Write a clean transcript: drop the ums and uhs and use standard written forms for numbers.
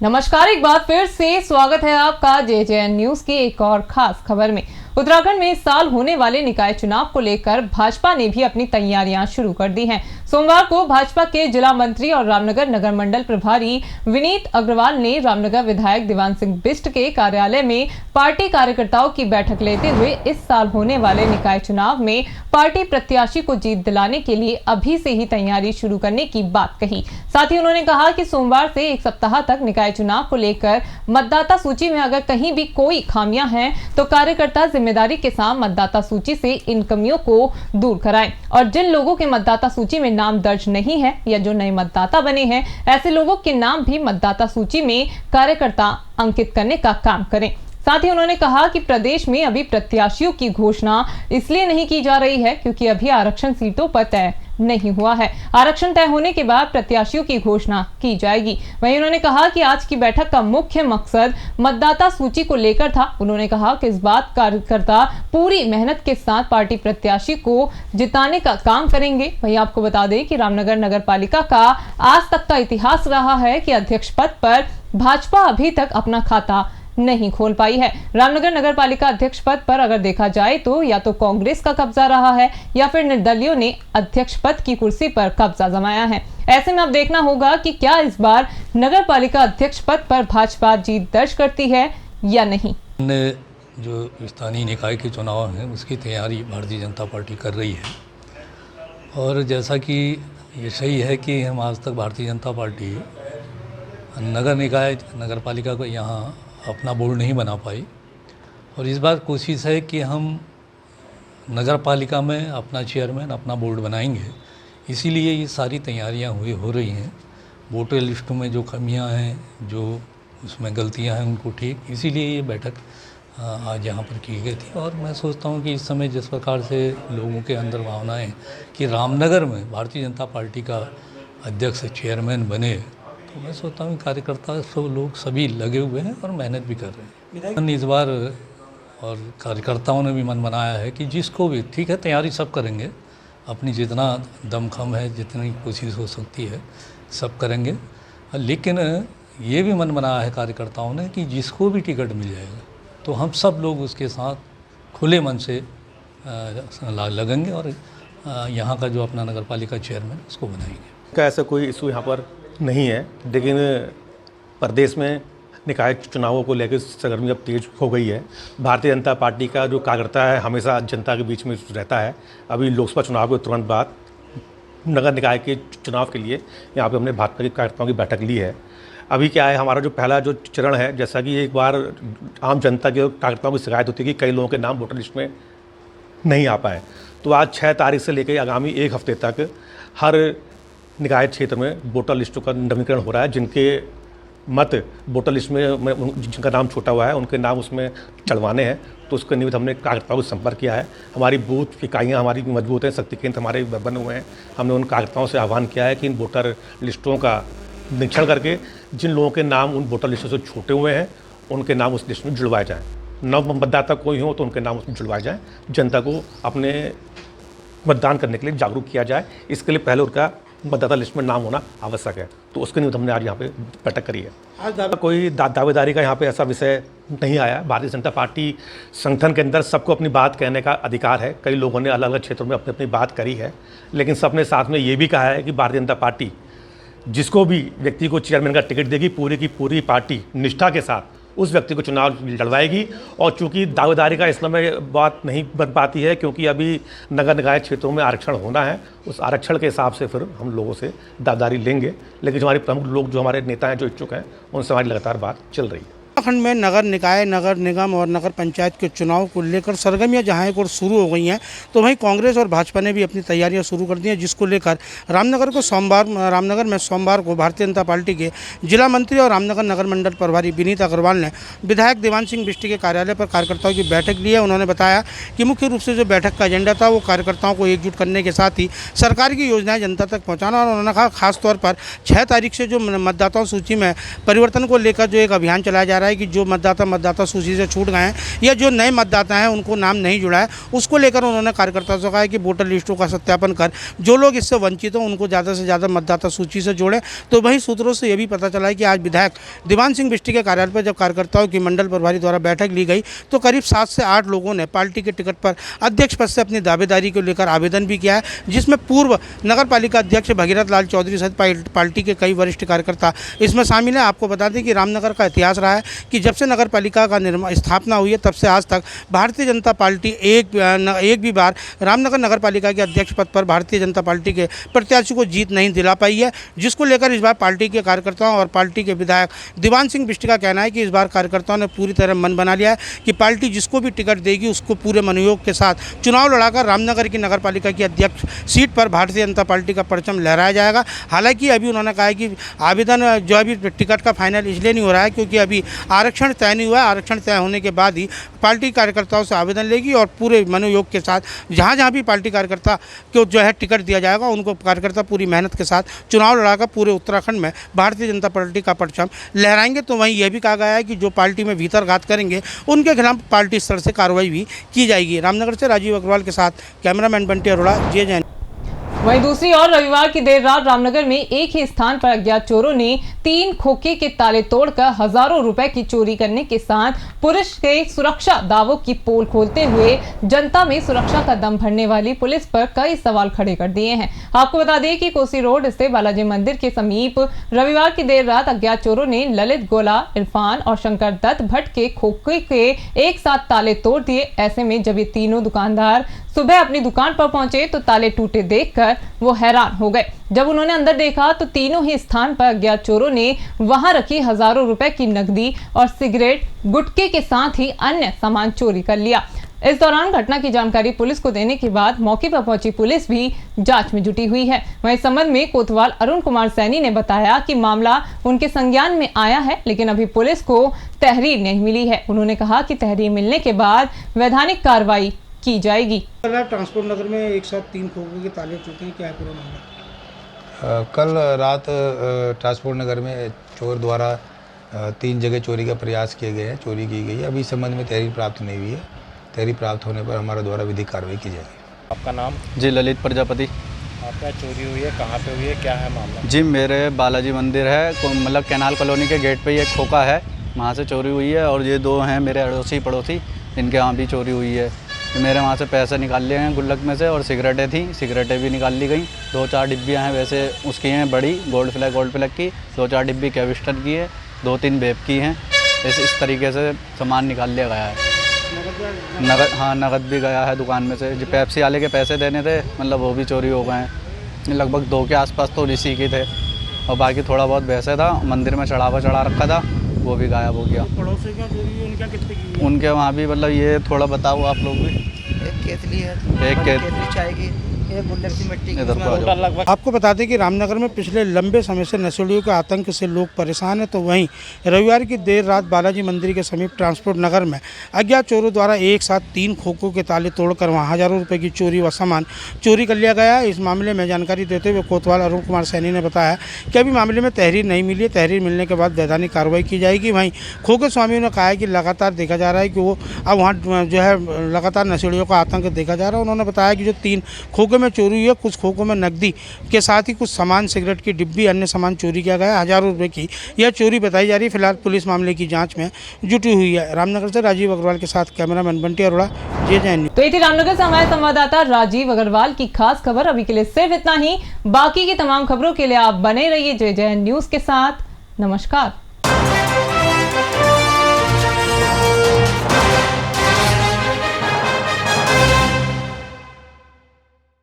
नमस्कार, एक बार फिर से स्वागत है आपका जेजेएन न्यूज की एक और खास खबर में। उत्तराखंड में इस साल होने वाले निकाय चुनाव को लेकर भाजपा ने भी अपनी तैयारियां शुरू कर दी हैं। सोमवार को भाजपा के जिला मंत्री और रामनगर नगर मंडल प्रभारी विनीत अग्रवाल ने रामनगर विधायक दीवान सिंह बिष्ट के कार्यालय में पार्टी कार्यकर्ताओं की बैठक लेते हुए इस साल होने वाले निकाय चुनाव में पार्टी प्रत्याशी को जीत दिलाने के लिए अभी से ही तैयारी शुरू करने की बात कही। साथ ही उन्होंने कहा कि सोमवार से एक सप्ताह तक निकाय चुनाव को लेकर मतदाता सूची में अगर कहीं भी कोई खामियां हैं तो कार्यकर्ता जिम्मेदारी के साथ मतदाता सूची से इन कमियों को दूर कराएं और जिन लोगों के मतदाता सूची में नाम दर्ज नहीं है या जो नए मतदाता बने हैं ऐसे लोगों के नाम भी मतदाता सूची में कार्यकर्ता अंकित करने का काम करें। साथ ही उन्होंने कहा कि प्रदेश में अभी प्रत्याशियों की घोषणा इसलिए नहीं की जा रही है क्योंकि अभी आरक्षण सीटों पर तय नहीं हुआ है। आरक्षण तय होने के बाद प्रत्याशियों की घोषणा की जाएगी। वहीं उन्होंने कहा कि आज की बैठक का मुख्य मकसद मतदाता सूची को लेकर था। उन्होंने कहा कि इस बात कार्यकर्ता पूरी मेहनत के साथ पार्टी प्रत्याशी को जिताने का काम करेंगे। वहीं आपको बता दें कि रामनगर नगर पालिका का आज तक का इतिहास रहा है कि अध्यक्ष पद पर भाजपा अभी तक अपना खाता नहीं खोल पाई है। रामनगर नगर पालिका अध्यक्ष पद पर अगर देखा जाए तो या तो कांग्रेस का कब्जा रहा है या फिर निर्दलियों ने अध्यक्ष पद की कुर्सी पर कब्जा जमाया है। ऐसे में अब देखना होगा कि क्या इस बार नगर पालिका अध्यक्ष पद पर भाजपा जीत दर्ज करती है या नहीं। जो स्थानीय निकाय के चुनाव हैं उसकी तैयारी भारतीय जनता पार्टी कर रही है और जैसा कि ये सही है कि हम आज तक भारतीय जनता पार्टी नगर निकाय नगर पालिका को यहाँ अपना बोर्ड नहीं बना पाई और इस बार कोशिश है कि हम नगर पालिका में अपना चेयरमैन अपना बोर्ड बनाएंगे। इसीलिए ये सारी तैयारियां हो रही हैं। वोटर लिस्टों में जो कमियां हैं, जो उसमें गलतियां हैं उनको ठीक, इसीलिए ये बैठक आज यहाँ पर की गई थी। और मैं सोचता हूँ कि इस समय जिस प्रकार से लोगों के अंदर भावनाएँ कि रामनगर में भारतीय जनता पार्टी का अध्यक्ष चेयरमैन बने, तो मैं सोचता हूँ कार्यकर्ता सब लोग सभी लगे हुए हैं और मेहनत भी कर रहे हैं। इस बार और कार्यकर्ताओं ने भी मन बनाया है कि जिसको भी ठीक है, तैयारी सब करेंगे, अपनी जितना दमखम है, जितनी कोशिश हो सकती है सब करेंगे। लेकिन ये भी मन बनाया है कार्यकर्ताओं ने कि जिसको भी टिकट मिल जाएगा तो हम सब लोग उसके साथ खुले मन से लगेंगे और यहाँ का जो अपना नगर पालिका चेयरमैन उसको बनाएंगे। ऐसा कोई इशू यहाँ पर नहीं है, लेकिन प्रदेश में निकाय चुनावों को लेकर सरगर्मी अब तेज हो गई है। भारतीय जनता पार्टी का जो कार्यकर्ता है हमेशा जनता के बीच में रहता है। अभी लोकसभा चुनाव के तुरंत बाद नगर निकाय के चुनाव के लिए यहाँ पे हमने भाजपा के कार्यकर्ताओं की बैठक ली है। अभी क्या है, हमारा जो पहला जो चरण है, जैसा कि एक बार आम जनता के कार्यकर्ताओं की शिकायत होती है कि कई लोगों के नाम वोटर लिस्ट में नहीं आ पाए, तो आज 6 तारीख से लेकर आगामी 1 हफ्ते तक हर निकाय क्षेत्र में वोटर लिस्टों का नवीनीकरण हो रहा है। जिनके मत वोटर लिस्ट में जिनका नाम छूटा हुआ है उनके नाम उसमें चढ़वाने हैं, तो उसके निमित्त हमने कार्यकर्ताओं को संपर्क किया है। हमारी बूथ इकाइयाँ हमारी मजबूत हैं, शक्ति केंद्र हमारे बने हुए हैं। हमने उन कार्यकर्ताओं से आह्वान किया है कि इन वोटर लिस्टों का निरीक्षण करके जिन लोगों के नाम उन वोटर लिस्टों से छूटे हुए हैं उनके नाम उस लिस्ट में जुड़वाए जाएँ। नव मतदाता कोई हो तो उनके नाम उसमें जुड़वाए जाएँ। जनता को अपने मतदान करने के लिए जागरूक किया जाए। इसके लिए पहले उनका मतदाता लिस्ट में नाम होना आवश्यक है, तो उसके निमित्त हमने आज यहाँ पे बैठक करी है। आज कोई दावेदारी का यहाँ पे ऐसा विषय नहीं आया। भारतीय जनता पार्टी संगठन के अंदर सबको अपनी बात कहने का अधिकार है। कई लोगों ने अलग अलग क्षेत्रों में अपनी अपनी बात करी है, लेकिन सबने साथ में ये भी कहा है कि भारतीय जनता पार्टी जिसको भी व्यक्ति को चेयरमैन का टिकट देगी, पूरी की पूरी पार्टी निष्ठा के साथ उस व्यक्ति को चुनाव लड़वाएगी। और चूंकि दावेदारी का इस समय बात नहीं बन पाती है क्योंकि अभी नगर निकाय क्षेत्रों में आरक्षण होना है, उस आरक्षण के हिसाब से फिर हम लोगों से दावेदारी लेंगे। लेकिन जो हमारे प्रमुख लोग, जो हमारे नेता हैं, जो इच्छुक हैं, उनसे हमारी लगातार बात चल रही है। उत्तराखंड में नगर निकाय, नगर निगम और नगर पंचायत के चुनाव को लेकर सरगर्मियां जहां एक और शुरू हो गई हैं, तो वहीं कांग्रेस और भाजपा ने भी अपनी तैयारियां शुरू कर दी हैं, जिसको लेकर रामनगर में सोमवार को भारतीय जनता पार्टी के जिला मंत्री और रामनगर नगर मंडल प्रभारी विनीत अग्रवाल ने विधायक दीवान सिंह बिष्ट के कार्यालय पर कार्यकर्ताओं की बैठक ली है। उन्होंने बताया कि मुख्य रूप से जो बैठक का एजेंडा था वो कार्यकर्ताओं को एकजुट करने के साथ ही सरकार की योजनाएं जनता तक पहुँचाना। और उन्होंने कहा खासतौर पर 6 तारीख से जो मतदाताओं सूची में परिवर्तन को लेकर जो एक अभियान चलाया जा रहा है है कि जो मतदाता सूची से छूट गए हैं या जो नए मतदाता हैं उनको नाम नहीं जुड़ा है, उसको लेकर उन्होंने कार्यकर्ताओं से कहा है कि वोटर लिस्टों का सत्यापन कर जो लोग इससे वंचित हों उनको ज़्यादा से ज़्यादा मतदाता सूची से जोड़ें। तो वहीं सूत्रों से ये भी पता चला है कि आज विधायक दीवान सिंह बिष्ट के कार्यालय पर जब कार्यकर्ताओं की मंडल प्रभारी द्वारा बैठक ली गई तो करीब 7 से 8 लोगों ने पार्टी के टिकट पर अध्यक्ष पद से अपनी दावेदारी को लेकर आवेदन भी किया है, जिसमें पूर्व नगर पालिका अध्यक्ष भगीरथ लाल चौधरी सहित पार्टी के कई वरिष्ठ कार्यकर्ता इसमें शामिल हैं। आपको बता दें कि रामनगर का इतिहास रहा है कि जब से नगर पालिका का स्थापना हुई है तब से आज तक भारतीय जनता पार्टी एक भी बार रामनगर नगर पालिका के अध्यक्ष पद पर भारतीय जनता पार्टी के प्रत्याशी को जीत नहीं दिला पाई है, जिसको लेकर इस बार पार्टी के कार्यकर्ताओं और पार्टी के विधायक दीवान सिंह बिष्ट का कहना है कि इस बार कार्यकर्ताओं ने पूरी तरह मन बना लिया है कि पार्टी जिसको भी टिकट देगी उसको पूरे मनोयोग के साथ चुनाव लड़ाकर रामनगर की नगर पालिका की अध्यक्ष सीट पर भारतीय जनता पार्टी का परचम लहराया जाएगा। हालांकि अभी उन्होंने कहा है कि आवेदन जो अभी टिकट का फाइनल इसलिए नहीं हो रहा है क्योंकि अभी आरक्षण तय नहीं हुआ है। आरक्षण तय होने के बाद ही पार्टी कार्यकर्ताओं से आवेदन लेगी और पूरे मनोयोग के साथ जहाँ जहाँ भी पार्टी कार्यकर्ता को जो है टिकट दिया जाएगा उनको कार्यकर्ता पूरी मेहनत के साथ चुनाव लड़ाकर पूरे उत्तराखंड में भारतीय जनता पार्टी का परचम लहराएंगे। तो वहीं यह भी कहा गया है कि जो पार्टी में भीतरघात करेंगे उनके खिलाफ पार्टी स्तर से कार्रवाई भी की जाएगी। रामनगर से राजीव अग्रवाल के साथ कैमरामैन बंटी अरोड़ा, JJ। वहीं दूसरी ओर रविवार की देर रात रामनगर में एक ही स्थान पर अज्ञात चोरों ने 3 खोखे के ताले तोड़कर हजारों रुपए की चोरी करने के साथ पुलिस के सुरक्षा दावों की पोल खोलते हुए जनता में सुरक्षा का दम भरने वाली पुलिस पर कई सवाल खड़े कर दिए हैं। आपको बता दें कि कोसी रोड स्थित बालाजी मंदिर के समीप रविवार की देर रात अज्ञात चोरों ने ललित गोला, इरफान और शंकर दत्त भट्ट के खोखे के एक साथ ताले तोड़ दिए। ऐसे में जब ये तीनों दुकानदार सुबह अपनी दुकान पर पहुंचे तो ताले टूटे देखकर वो हैरान हो गए। जब उन्होंने अंदर देखा तो तीनों ही स्थान पर अज्ञात चोरों ने वहां रखी हजारों रुपए की नकदी और सिगरेट, गुटखे के साथ ही अन्य सामान चोरी कर लिया। इस दौरान घटना की जानकारी पुलिस को देने के बाद मौके पर पहुंची पुलिस भी जांच में जुटी हुई है। वहीं इस संबंध में कोतवाल अरुण कुमार सैनी ने बताया कि मामला उनके संज्ञान में आया है, लेकिन अभी पुलिस को तहरीर नहीं मिली है। उन्होंने कहा कि तहरीर मिलने के बाद वैधानिक कार्रवाई की जाएगी। ट्रांसपोर्ट नगर में एक साथ 3 खोखों के ताले टूटे, क्या है पूरा मामला? कल रात ट्रांसपोर्ट नगर में चोर द्वारा 3 जगह चोरी का प्रयास किए गए हैं, चोरी की गई है। अभी इस संबंध में तहरीर प्राप्त नहीं हुई है। तहरीर प्राप्त होने पर हमारे द्वारा विधिक कार्रवाई की जाएगी। आपका नाम? जी ललित प्रजापति। आपका चोरी हुई है, कहाँ पे हुई है, क्या है मामला? जी मेरे बालाजी मंदिर है, मतलब कैनाल कॉलोनी के गेट पे ही एक खोखा है, वहाँ से चोरी हुई है। और ये 2 हैं मेरे अड़ोसी पड़ोसी, इनके यहाँ भी चोरी हुई है। मेरे वहाँ से पैसे निकाल लिए हैं गुल्लक में से और सिगरेटें थी, सिगरेटें भी निकाल ली गई। 2-4 डिब्बियाँ हैं वैसे उसकी हैं बड़ी गोल्ड फ्लैग की, 2-4 डिब्बी कैविस्टर की है, 2-3 वेब की हैं। इस तरीके से सामान निकाल लिया गया है। नगद, हाँ नगद भी गया है दुकान में से। जो पेप्सी वाले के पैसे देने थे मतलब वो भी चोरी हो गए हैं। लगभग 2 के आसपास तो इसी की थे और बाकी थोड़ा बहुत वैसे था। मंदिर में चढ़ा रखा था, वो भी गायब हो गया। पड़ोसी क्या चोरी हुई, उनका कितने की? उनके वहाँ भी मतलब ये थोड़ा बताओ आप लोग भी। एक केतली है, एक केतली चाय की, एक गुल्लक सी मिट्टी की। इधर को आ जाओ। आपको बता दें कि रामनगर में पिछले लंबे समय से नक्सलियों के आतंक से लोग परेशान हैं। तो वहीं रविवार की देर रात बालाजी मंदिर के समीप ट्रांसपोर्ट नगर में अज्ञात चोरों द्वारा एक साथ 3 खोखों के ताले तोड़कर वहां हजारों रुपए की चोरी व सामान चोरी कर लिया गया है। इस मामले में जानकारी देते हुए कोतवाल अरुण कुमार सैनी ने बताया कि अभी मामले में तहरीर नहीं मिली है। तहरीर मिलने के बाद वैधानिक कार्रवाई की जाएगी। वहीं खोखे स्वामियों ने कहा है कि लगातार देखा जा रहा है कि वो अब वहाँ जो है लगातार नक्सलियों का आतंक देखा जा रहा है। उन्होंने बताया कि जो 3 खोखे में चोरी हुई है, कुछ खोखों में नकदी के साथ ही कुछ सामान, सिगरेट की डिब्बी, अन्य सामान चोरी किया गया है। हजारों रुपए की यह चोरी बताई जा रही है। फिलहाल पुलिस मामले की जांच में जुटी हुई है। रामनगर से राजीव अग्रवाल के साथ cameraman Bunty Arora, JJ news. तो ये थी रामनगर से हमारे संवाददाता राजीव अग्रवाल की खास खबर। अभी के लिए सिर्फ इतना ही। बाकी की तमाम खबरों के लिए आप बने रहिए JJ न्यूज़ के साथ। नमस्कार।